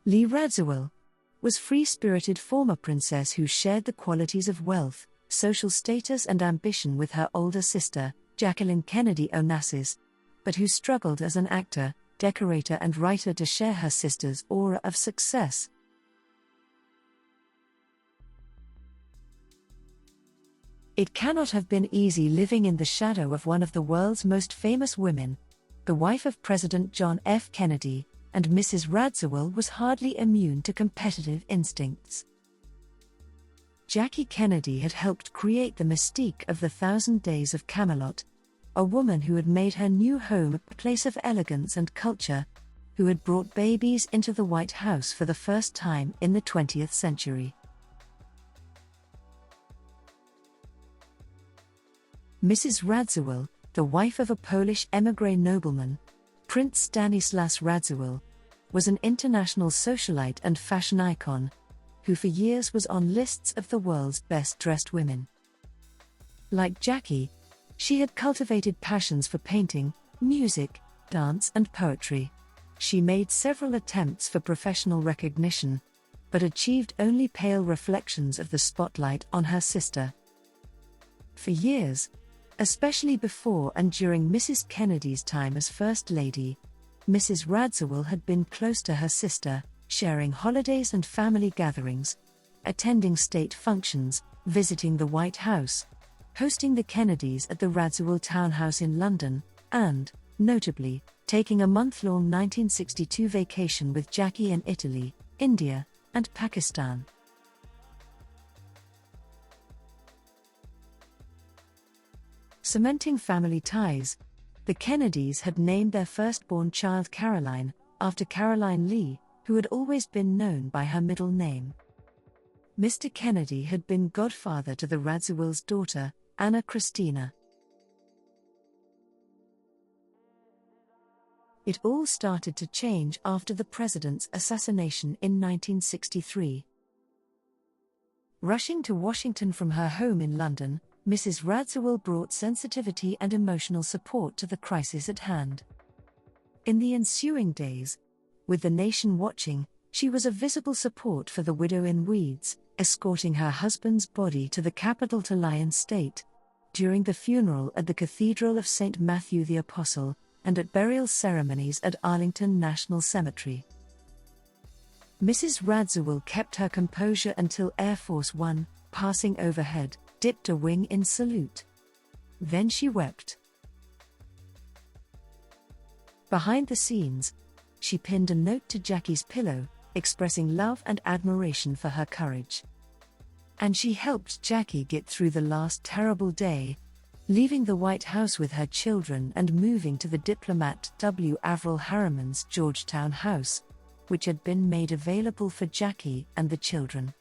Lee Radziwill was free-spirited former princess who shared the qualities of wealth, social status and ambition with her older sister, Jacqueline Kennedy Onassis, but who struggled as an actor, decorator and writer to share her sister's aura of success. It cannot have been easy living in the shadow of one of the world's most famous women. The wife of President John F. Kennedy, and Mrs. Radziwill was hardly immune to competitive instincts. Jackie Kennedy had helped create the mystique of the 1,000 Days of Camelot, a woman who had made her new home a place of elegance and culture, who had brought babies into the White House for the first time in the 20th century. Mrs. Radziwill, the wife of a Polish émigré nobleman, Prince Stanislaw Radziwill, was an international socialite and fashion icon, who for years was on lists of the world's best-dressed women. Like Jackie, she had cultivated passions for painting, music, dance and poetry. She made several attempts for professional recognition, but achieved only pale reflections of the spotlight on her sister. For years, especially before and during Mrs. Kennedy's time as First Lady, Mrs. Radziwill had been close to her sister, sharing holidays and family gatherings, attending state functions, visiting the White House, hosting the Kennedys at the Radziwill townhouse in London, and, notably, taking a month-long 1962 vacation with Jackie in Italy, India, and Pakistan. Cementing family ties, the Kennedys had named their firstborn child Caroline, after Caroline Lee, who had always been known by her middle name. Mr. Kennedy had been godfather to the Radziwills' daughter, Anna Christina. It all started to change after the president's assassination in 1963. Rushing to Washington from her home in London, Mrs. Radziwill brought sensitivity and emotional support to the crisis at hand. In the ensuing days, with the nation watching, she was a visible support for the widow in weeds, escorting her husband's body to the capital to lie in state, during the funeral at the Cathedral of St. Matthew the Apostle, and at burial ceremonies at Arlington National Cemetery. Mrs. Radziwill kept her composure until Air Force One, passing overhead, dipped a wing in salute. Then she wept. Behind the scenes, she pinned a note to Jackie's pillow, expressing love and admiration for her courage. And she helped Jackie get through the last terrible day, leaving the White House with her children and moving to the diplomat W. Averell Harriman's Georgetown house, which had been made available for Jackie and the children.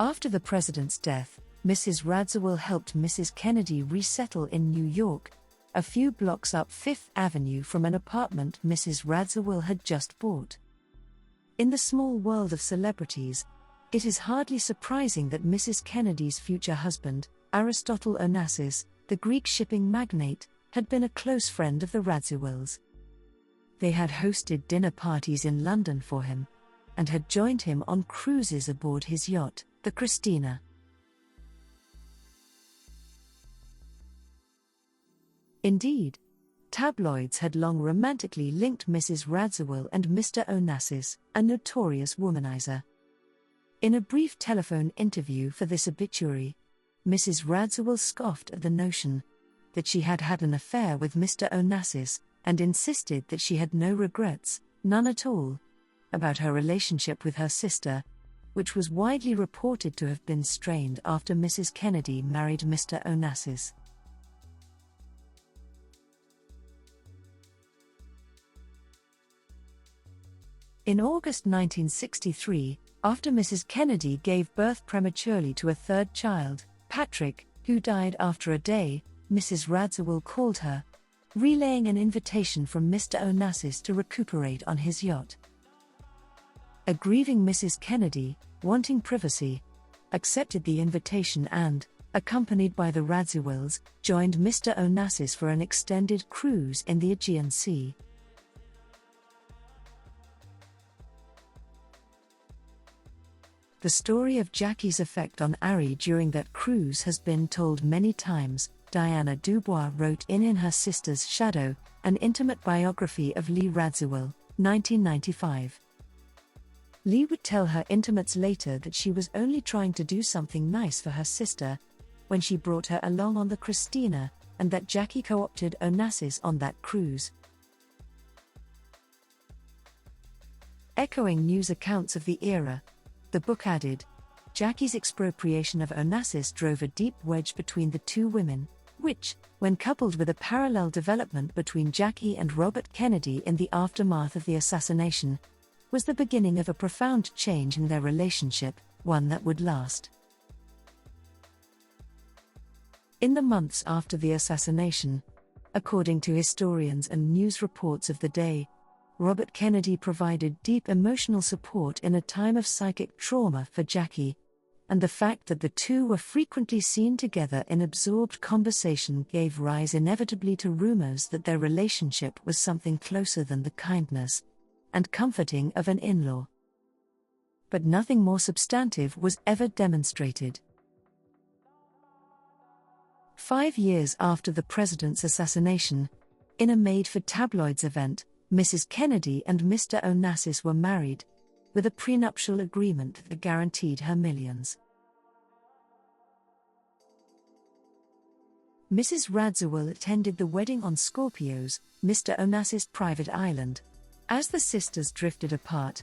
After the president's death, Mrs. Radziwill helped Mrs. Kennedy resettle in New York, a few blocks up Fifth Avenue from an apartment Mrs. Radziwill had just bought. In the small world of celebrities, it is hardly surprising that Mrs. Kennedy's future husband, Aristotle Onassis, the Greek shipping magnate, had been a close friend of the Radziwills. They had hosted dinner parties in London for him, and had joined him on cruises aboard his yacht, the Christina. Indeed, tabloids had long romantically linked Mrs. Radziwill and Mr. Onassis, a notorious womanizer. In a brief telephone interview for this obituary, Mrs. Radziwill scoffed at the notion that she had had an affair with Mr. Onassis, and insisted that she had no regrets, none at all, about her relationship with her sister, which was widely reported to have been strained after Mrs. Kennedy married Mr. Onassis. In August 1963, after Mrs. Kennedy gave birth prematurely to a third child, Patrick, who died after a day, Mrs. Radziwill called her, relaying an invitation from Mr. Onassis to recuperate on his yacht. A grieving Mrs. Kennedy, wanting privacy, accepted the invitation and, accompanied by the Radziwills, joined Mr. Onassis for an extended cruise in the Aegean Sea. The story of Jackie's effect on Ari during that cruise has been told many times. Diana Dubois wrote in Her Sister's Shadow, an intimate biography of Lee Radziwill, 1995. Lee would tell her intimates later that she was only trying to do something nice for her sister when she brought her along on the Christina, and that Jackie co-opted Onassis on that cruise. Echoing news accounts of the era, the book added, Jackie's expropriation of Onassis drove a deep wedge between the two women, which, when coupled with a parallel development between Jackie and Robert Kennedy in the aftermath of the assassination, was the beginning of a profound change in their relationship, one that would last. In the months after the assassination, according to historians and news reports of the day, Robert Kennedy provided deep emotional support in a time of psychic trauma for Jackie, and the fact that the two were frequently seen together in absorbed conversation gave rise inevitably to rumors that their relationship was something closer than the kindness and comforting of an in-law. But nothing more substantive was ever demonstrated. 5 years after the president's assassination, in a made-for-tabloids event, Mrs. Kennedy and Mr. Onassis were married, with a prenuptial agreement that guaranteed her millions. Mrs. Radziwill attended the wedding on Scorpio's, Mr. Onassis' private island. As the sisters drifted apart,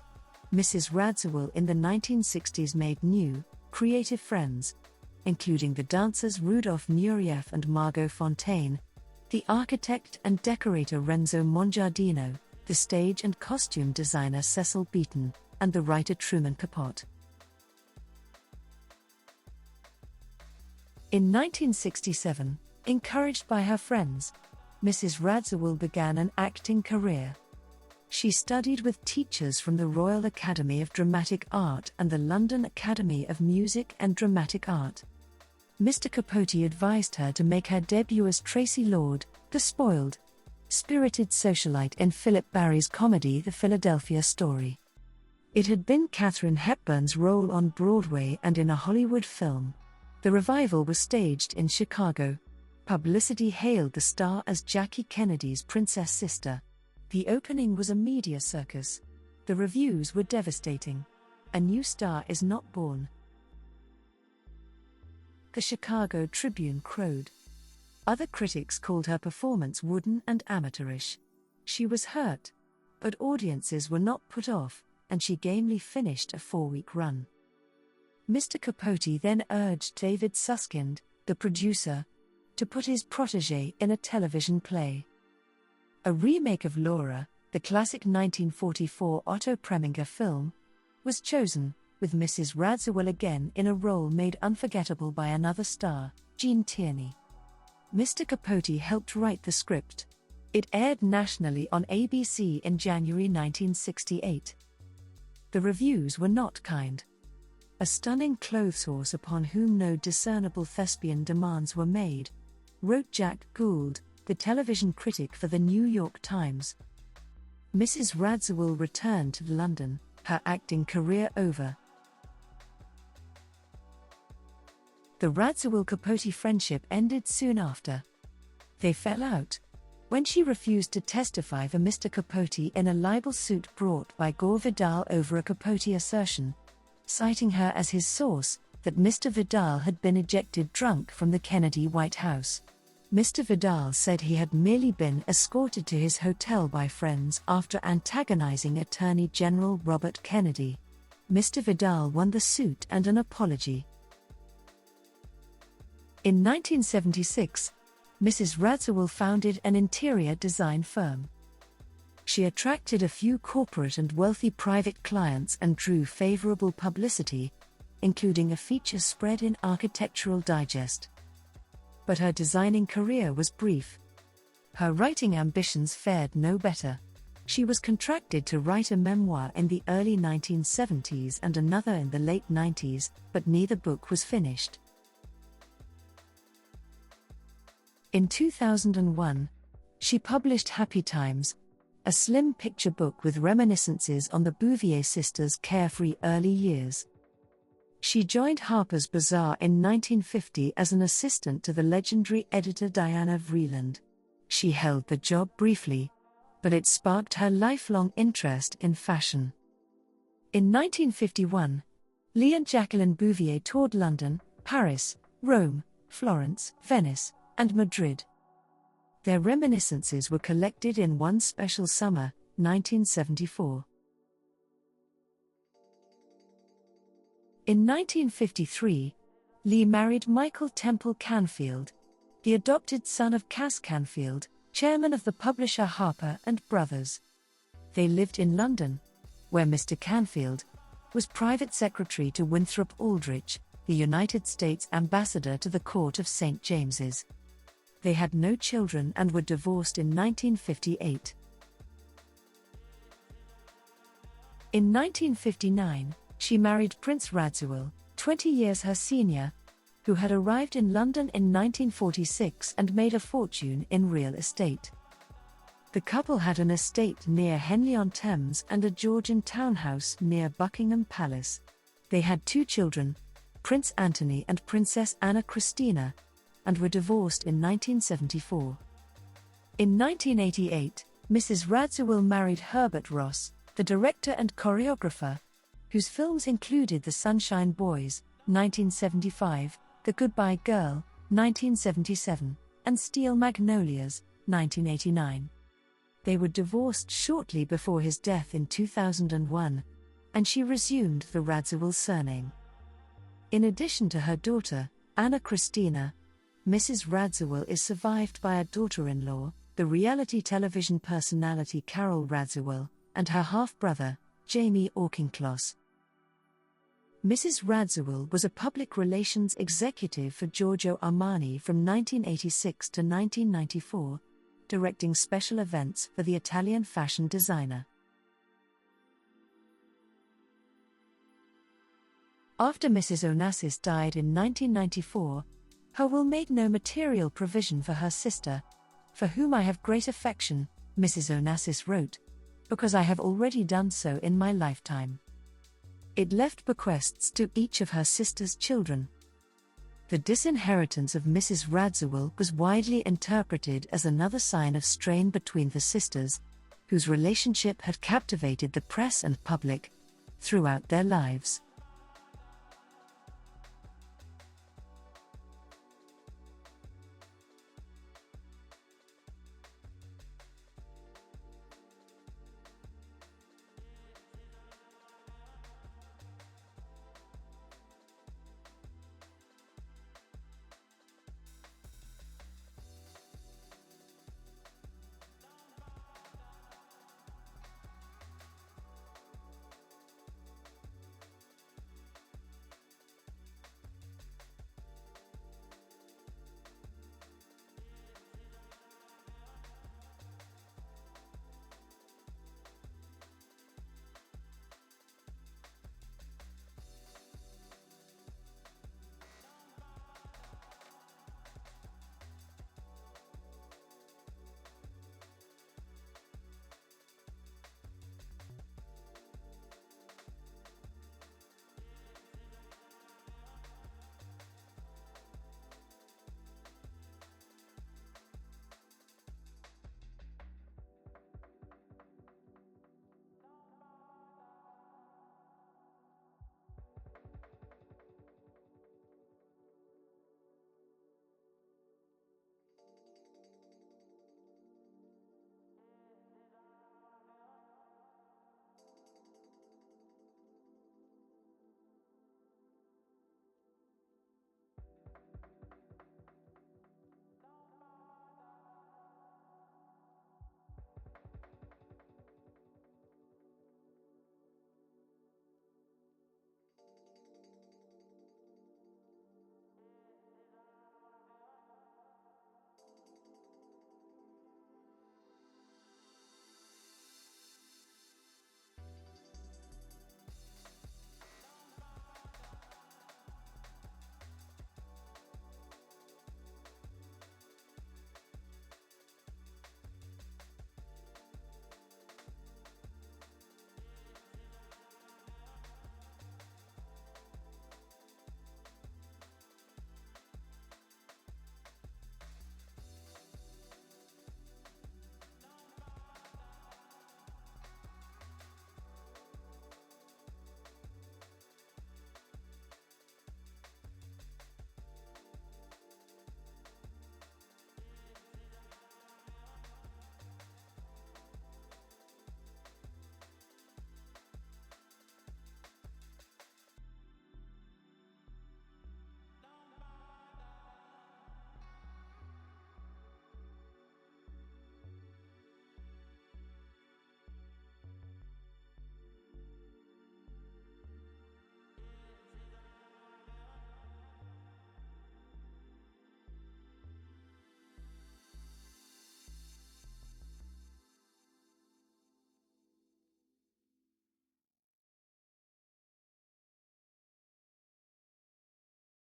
Mrs. Radziwill in the 1960s made new, creative friends, including the dancers Rudolf Nureyev and Margot Fontaine, the architect and decorator Renzo Mongiardino, the stage and costume designer Cecil Beaton, and the writer Truman Capote. In 1967, encouraged by her friends, Mrs. Radziwill began an acting career. She studied with teachers from the Royal Academy of Dramatic Art and the London Academy of Music and Dramatic Art. Mr. Capote advised her to make her debut as Tracy Lord, the spoiled, spirited socialite in Philip Barry's comedy The Philadelphia Story. It had been Katharine Hepburn's role on Broadway and in a Hollywood film. The revival was staged in Chicago. Publicity hailed the star as Jackie Kennedy's princess sister. The opening was a media circus. The reviews were devastating. A new star is not born. The Chicago Tribune crowed. Other critics called her performance wooden and amateurish. She was hurt, but audiences were not put off, and she gamely finished a 4-week run. Mr. Capote then urged David Susskind, the producer, to put his protégé in a television play. A remake of Laura, the classic 1944 Otto Preminger film, was chosen, with Mrs. Radziwill again in a role made unforgettable by another star, Gene Tierney. Mr. Capote helped write the script. It aired nationally on ABC in January 1968. The reviews were not kind. A stunning clothes horse upon whom no discernible thespian demands were made, wrote Jack Gould, the television critic for the New York Times. Mrs. Radziwill returned to London, her acting career over. The Radziwill-Capote friendship ended soon after. They fell out when she refused to testify for Mr. Capote in a libel suit brought by Gore Vidal over a Capote assertion, citing her as his source, that Mr. Vidal had been ejected drunk from the Kennedy White House. Mr. Vidal said he had merely been escorted to his hotel by friends after antagonizing Attorney General Robert Kennedy. Mr. Vidal won the suit and an apology. In 1976, Mrs. Radziwill founded an interior design firm. She attracted a few corporate and wealthy private clients and drew favorable publicity, including a feature spread in Architectural Digest. But her designing career was brief. Her writing ambitions fared no better. She was contracted to write a memoir in the early 1970s and another in the late 90s, but neither book was finished. In 2001, she published Happy Times, a slim picture book with reminiscences on the Bouvier sisters' carefree early years. She joined Harper's Bazaar in 1950 as an assistant to the legendary editor Diana Vreeland. She held the job briefly, but it sparked her lifelong interest in fashion. In 1951, Lee and Jacqueline Bouvier toured London, Paris, Rome, Florence, Venice, and Madrid. Their reminiscences were collected in One Special Summer, 1974. In 1953, Lee married Michael Temple Canfield, the adopted son of Cass Canfield, chairman of the publisher Harper and Brothers. They lived in London, where Mr. Canfield was private secretary to Winthrop Aldrich, the United States ambassador to the court of St. James's. They had no children and were divorced in 1958. In 1959, she married Prince Radziwill, 20 years her senior, who had arrived in London in 1946 and made a fortune in real estate. The couple had an estate near Henley-on-Thames and a Georgian townhouse near Buckingham Palace. They had 2 children, Prince Anthony and Princess Anna Christina, and were divorced in 1974. In 1988, Mrs. Radziwill married Herbert Ross, the director and choreographer, whose films included The Sunshine Boys, 1975, The Goodbye Girl, 1977, and Steel Magnolias, 1989. They were divorced shortly before his death in 2001, and she resumed the Radziwill surname. In addition to her daughter, Anna Christina, Mrs. Radziwill is survived by a daughter-in-law, the reality television personality Carole Radziwill, and her half-brother, Jamie Auchincloss. Mrs. Radziwill was a public relations executive for Giorgio Armani from 1986 to 1994, directing special events for the Italian fashion designer. After Mrs. Onassis died in 1994, her will made no material provision for her sister, for whom I have great affection, Mrs. Onassis wrote, because I have already done so in my lifetime. It left bequests to each of her sister's children. The disinheritance of Mrs. Radziwill was widely interpreted as another sign of strain between the sisters, whose relationship had captivated the press and public throughout their lives.